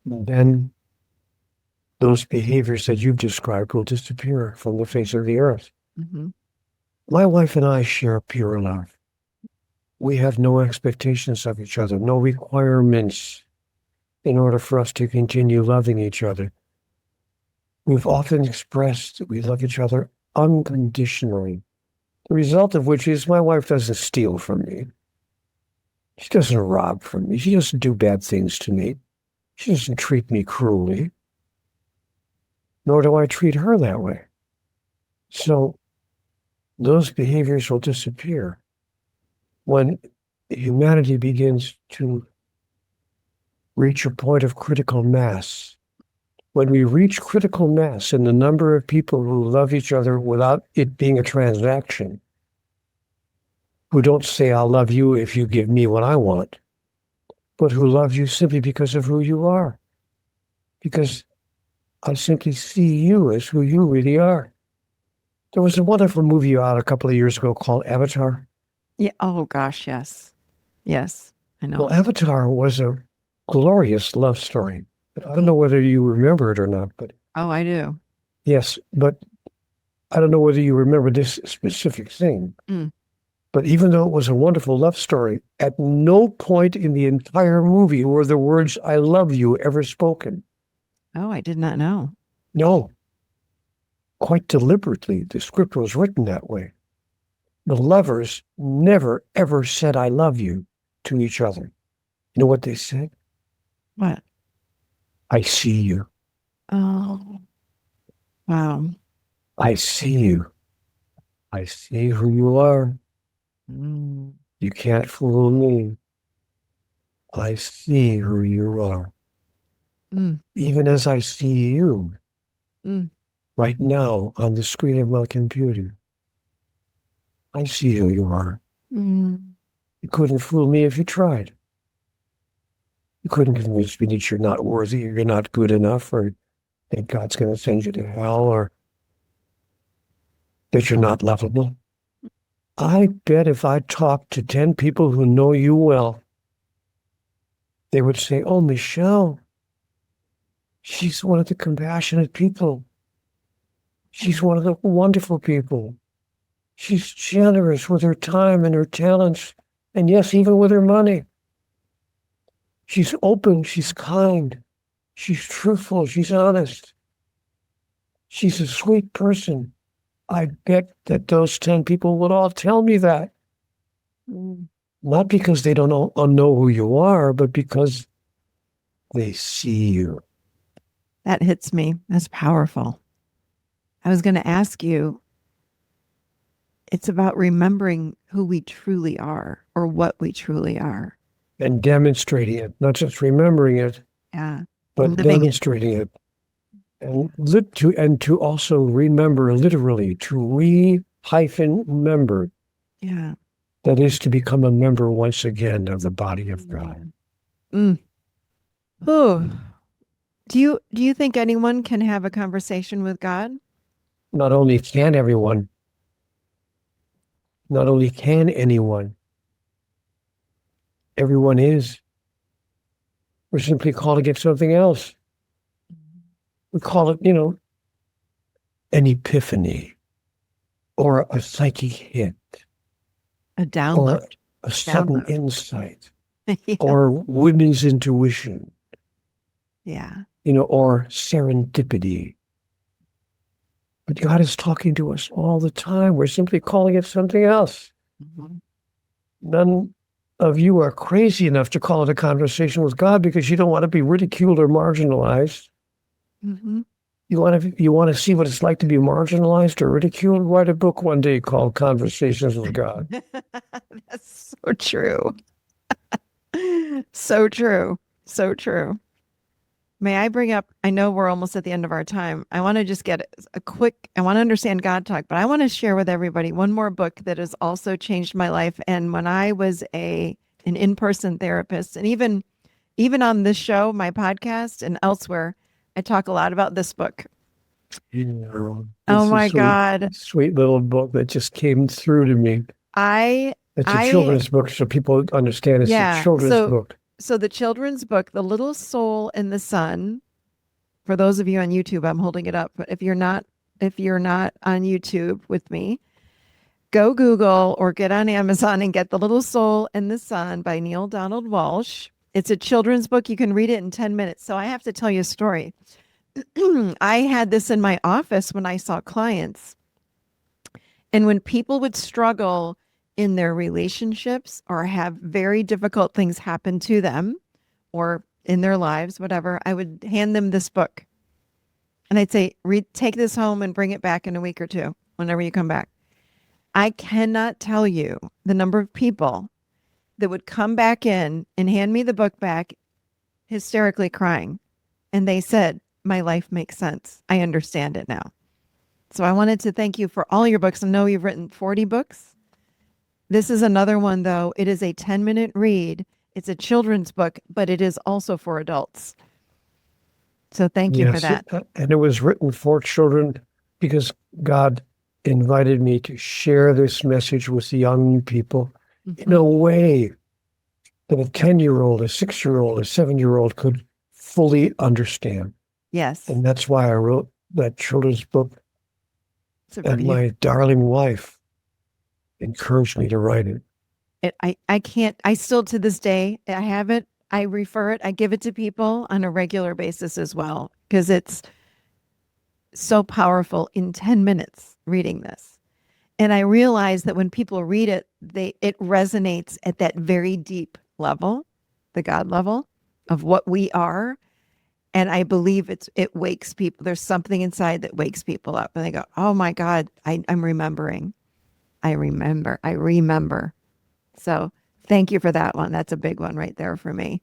then those behaviors that you've described will disappear from the face of the earth. Mm-hmm. My wife and I share pure love. We have no expectations of each other, no requirements in order for us to continue loving each other. We've often expressed that we love each other unconditionally, the result of which is my wife doesn't steal from me. She doesn't rob from me. She doesn't do bad things to me. She doesn't treat me cruelly, nor do I treat her that way. So those behaviors will disappear when humanity begins to reach a point of critical mass. When we reach critical mass in the number of people who love each other without it being a transaction, who don't say, I'll love you if you give me what I want, but who love you simply because of who you are. Because I simply see you as who you really are. There was a wonderful movie out a couple of years ago called Avatar. Yeah. Oh gosh, yes. Yes, I know. Well, Avatar was a glorious love story. I don't know whether you remember it or not, but Oh, I do. yes, but I don't know whether you remember this specific thing. Mm. But even though it was a wonderful love story, at no point in the entire movie were the words, I love you, ever spoken. Oh, I did not know. No. Quite deliberately, the script was written that way. The lovers never, ever said, I love you to each other. You know what they said? What? I see you. Oh, wow. I see you. I see who you are. Mm. You can't fool me. I see who you are. Mm. Even as I see you Mm. right now on the screen of my computer. I see who you are. Mm. You couldn't fool me if you tried. You couldn't convince me that you're not worthy, or you're not good enough, or that God's going to send you to hell, or that you're not lovable. I bet if I talked to 10 people who know you well, they would say, oh, Michelle, she's one of the compassionate people. She's one of the wonderful people. She's generous with her time and her talents, and yes, even with her money. She's open, she's kind, she's truthful, she's honest. She's a sweet person. I bet that those 10 people would all tell me that. Mm. Not because they don't know who you are, but because they see you. That hits me. That's powerful. I was going to ask you, it's about remembering who we truly are or what we truly are. And demonstrating it, not just remembering it, Yeah. but Living it. demonstrating it. And to also remember literally, to remember. Yeah. That is to become a member once again of the body of God. Mm. Oh, do you think anyone can have a conversation with God? Not only can anyone, everyone is. We're simply calling it something else. We call it, an epiphany or a psychic hit A download. or a sudden Download. insight Yeah. or women's intuition, Yeah. or serendipity. But God is talking to us all the time. We're simply calling it something else. Mhm. None of you are crazy enough to call it a conversation with God because you don't want to be ridiculed or marginalized. Mm-hmm. You want to see what it's like to be marginalized or ridiculed? Write a book one day called Conversations with God. That's so true. So true. So true. May I bring up? I know we're almost at the end of our time. I want to just get a quick, I want to understand God talk, but I want to share with everybody one more book that has also changed my life. And when I was an in-person therapist, and even on this show, my podcast and elsewhere, I talk a lot about this book. Yeah. Oh It's a my God. sweet little book that just came through to me. I It's a I children's book, so people understand it's a yeah. children's book. So the children's book, The Little Soul in the Sun, for those of you on YouTube, I'm holding it up, but if you're not on YouTube with me, go Google or get on Amazon and get The Little Soul in the Sun by Neale Donald Walsh. It's a children's book. You can read it in 10 minutes. So I have to tell you a story. I had this in my office when I saw clients. And when people would struggle in their relationships or have very difficult things happen to them or in their lives, whatever, I would hand them this book. And I'd say, take this home and bring it back in a week or two, whenever you come back. I cannot tell you the number of people that would come back in and hand me the book back, hysterically crying. And they said, my life makes sense. I understand it now. So I wanted to thank you for all your books. I know you've written 40 books. This is another one, though. It is a 10-minute read. It's a children's book, but it is also for adults. So thank you for that. And it was written for children because God invited me to share this message with young people in a way that a 10-year-old, a 6-year-old, a 7-year-old could fully understand. Yes. And that's why I wrote that children's book. And my darling wife encouraged me to write it. I can't, I still to this day, I have it. I refer it. I give it to people on a regular basis as well, because it's so powerful in 10 minutes reading this. And I realize that when people read it, it resonates at that very deep level, the God level of what we are. And I believe it wakes people. There's something inside that wakes people up and they go, oh my God, I'm remembering. I remember. So thank you for that one. That's a big one right there for me.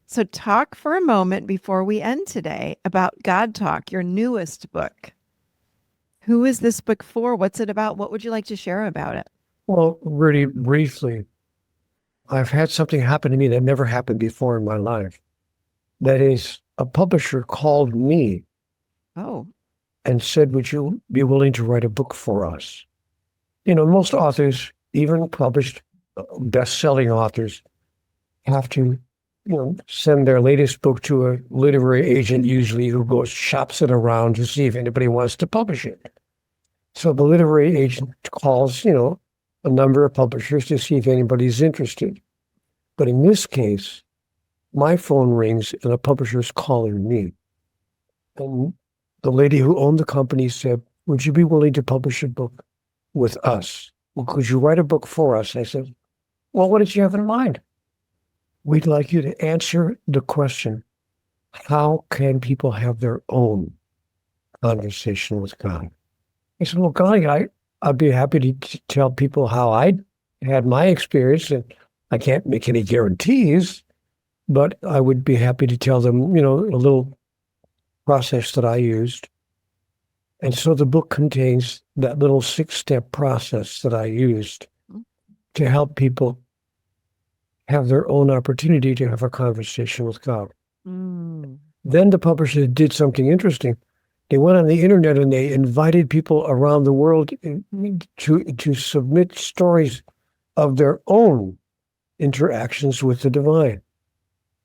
So talk for a moment before we end today about God Talk, your newest book. Who is this book for? What's it about? What would you like to share about it? Well, really briefly, I've had something happen to me that never happened before in my life. That is, a publisher called me and said, would you be willing to write a book for us? You know, most authors, even published best-selling authors, have to, send their latest book to a literary agent, usually, who goes shops it around to see if anybody wants to publish it. So the literary agent calls, a number of publishers to see if anybody's interested. But in this case, my phone rings and a publisher's calling me. And the lady who owned the company said, would you be willing to publish a book with us? Well, could you write a book for us? I said, well, what did you have in mind? We'd like you to answer the question, how can people have their own conversation with God? I said, well, golly, I'd be happy to tell people how I had my experience, and I can't make any guarantees, but I would be happy to tell them, a little process that I used. And so the book contains that little 6-step process that I used to help people have their own opportunity to have a conversation with God. Then the publisher did something interesting. They went on the internet and they invited people around the world to submit stories of their own interactions with the divine.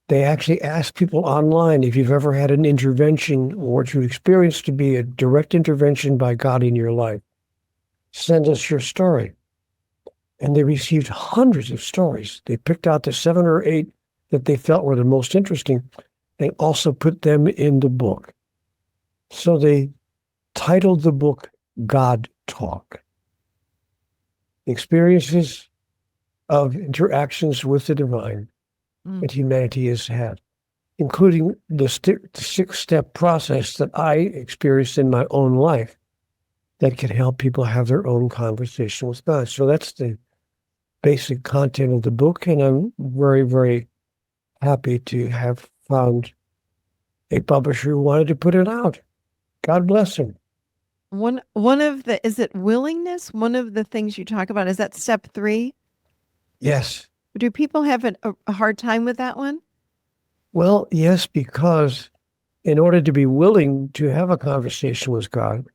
They actually asked people online if you've ever had an intervention or what you experienced to be a direct intervention by God in your life. Send us your story. And they received hundreds of stories. They picked out the 7 or 8 that they felt were the most interesting. They also put them in the book. So they titled the book God Talk. Experiences of interactions with the divine Mm. that humanity has had, including the 6-step process that I experienced in my own life that can help people have their own conversation with God. So that's the basic content of the book, and I'm very, very happy to have found a publisher who wanted to put it out. God bless him. One of the, is it willingness? One of the things you talk about, is that step 3? Yes. Do people have a hard time with that one? Well, yes, because in order to be willing to have a conversation with God,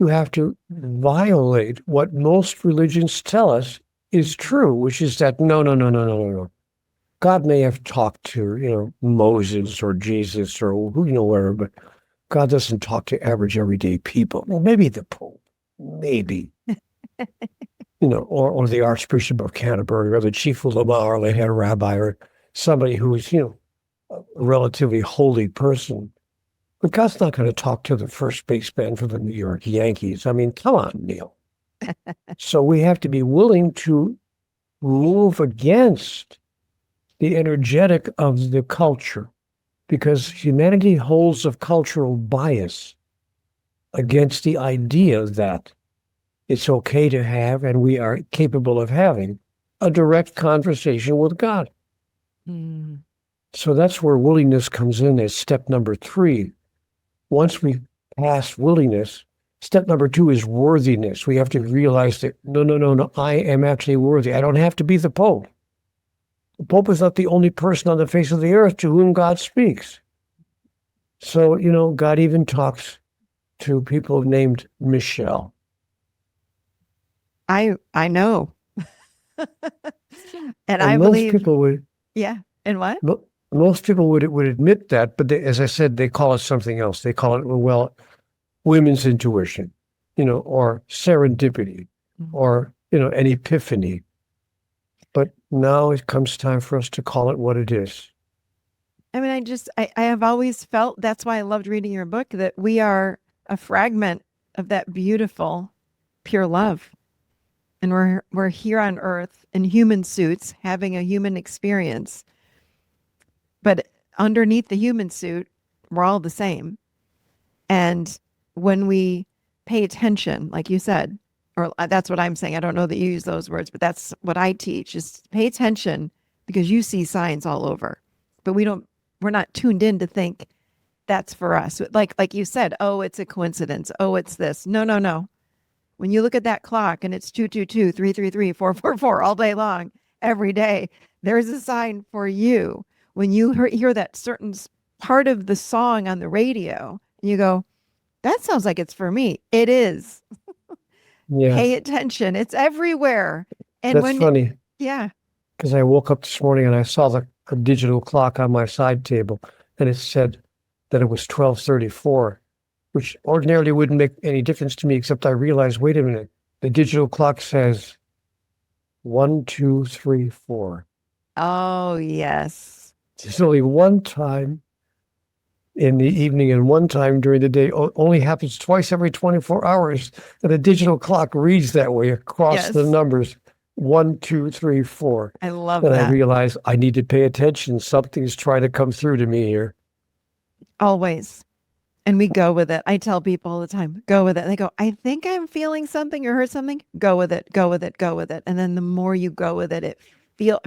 you have to violate what most religions tell us is true, which is that no. God may have talked to, Moses or Jesus or wherever, but God doesn't talk to average everyday people. Well, maybe the Pope, maybe, or the Archbishop of Canterbury or the Chief of Lamar, or the head rabbi, or somebody who is, a relatively holy person. But God's not going to talk to the first baseman for the New York Yankees. I mean, come on, Neale. So we have to be willing to move against the energetic of the culture, because humanity holds a cultural bias against the idea that it's okay to have, and we are capable of having, a direct conversation with God. Mm. So that's where willingness comes in as step number 3. Once we pass willingness, step number 2 is worthiness. We have to realize that, no, I am actually worthy. I don't have to be the Pope. The Pope is not the only person on the face of the earth to whom God speaks. So, God even talks to people named Michelle. I know. And I most believe people would, yeah. And what? most people would admit that, but as I said, they call it something else. They call it, women's intuition, or serendipity, or, an epiphany. But now it comes time for us to call it what it is. I mean, I have always felt, that's why I loved reading your book, that we are a fragment of that beautiful, pure love. And we're here on earth in human suits having a human experience. But underneath the human suit, we're all the same. And when we pay attention, like you said, or that's what I'm saying. I don't know that you use those words, but that's what I teach, is pay attention, because you see signs all over. But we're not tuned in to think that's for us. Like you said, oh, it's a coincidence. Oh, it's this. No. When you look at that clock and it's 222, 333, 444 all day long, every day, there's a sign for you. When you hear that certain part of the song on the radio, and you go, that sounds like it's for me. It is. Yeah. Pay attention. It's everywhere. And That's funny. Yeah. Because I woke up this morning and I saw the digital clock on my side table, and it said that it was 12:34, which ordinarily wouldn't make any difference to me, except I realized, wait a minute, the digital clock says 1, 2, 3, 4. Oh, yes. There's only one time in the evening and one time during the day. Only happens twice every 24 hours that a digital clock reads that way across the numbers. 1, 2, 3, 4. I love that. And I realize I need to pay attention. Something's trying to come through to me here. Always. And we go with it. I tell people all the time, go with it. And they go, I think I'm feeling something or heard something. Go with it. Go with it. Go with it. And then the more you go with it, it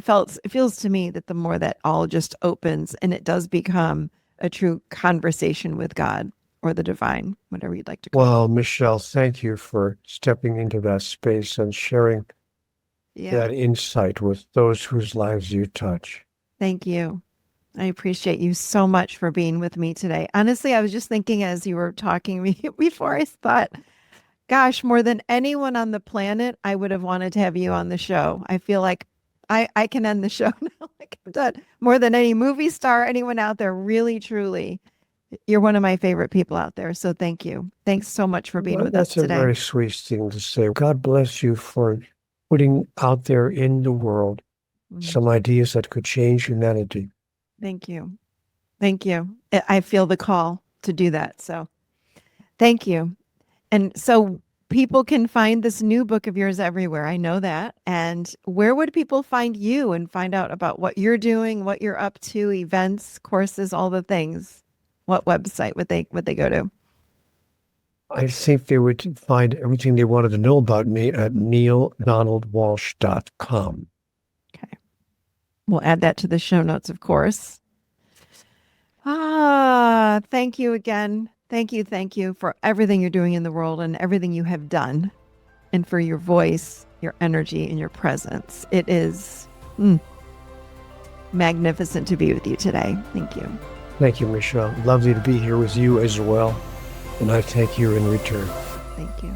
feels to me that the more that all just opens, and it does become a true conversation with God or the divine, whatever you'd like to call it. Well, Michelle, thank you for stepping into that space and sharing that insight with those whose lives you touch. Thank you. I appreciate you so much for being with me today. Honestly, I was just thinking as you were talking to me before, I thought, gosh, more than anyone on the planet, I would have wanted to have you on the show. I feel like I can end the show now. Like I'm done. More than any movie star, anyone out there, really, truly, you're one of my favorite people out there. So thank you. Thanks so much for being with us today. That's a very sweet thing to say. God bless you for putting out there in the world some ideas that could change humanity. Thank you. Thank you. I feel the call to do that. So thank you. And so people can find this new book of yours everywhere. I know that. And where would people find you and find out about what you're doing, what you're up to, events, courses, all the things? What website would they go to? I think they would find everything they wanted to know about me at nealedonaldwalsh.com. Okay. We'll add that to the show notes, of course. Ah, thank you again. Thank you for everything you're doing in the world and everything you have done, and for your voice, your energy, and your presence. It is magnificent to be with you today. Thank you. Thank you, Michelle. Lovely to be here with you as well. And I thank you in return. Thank you.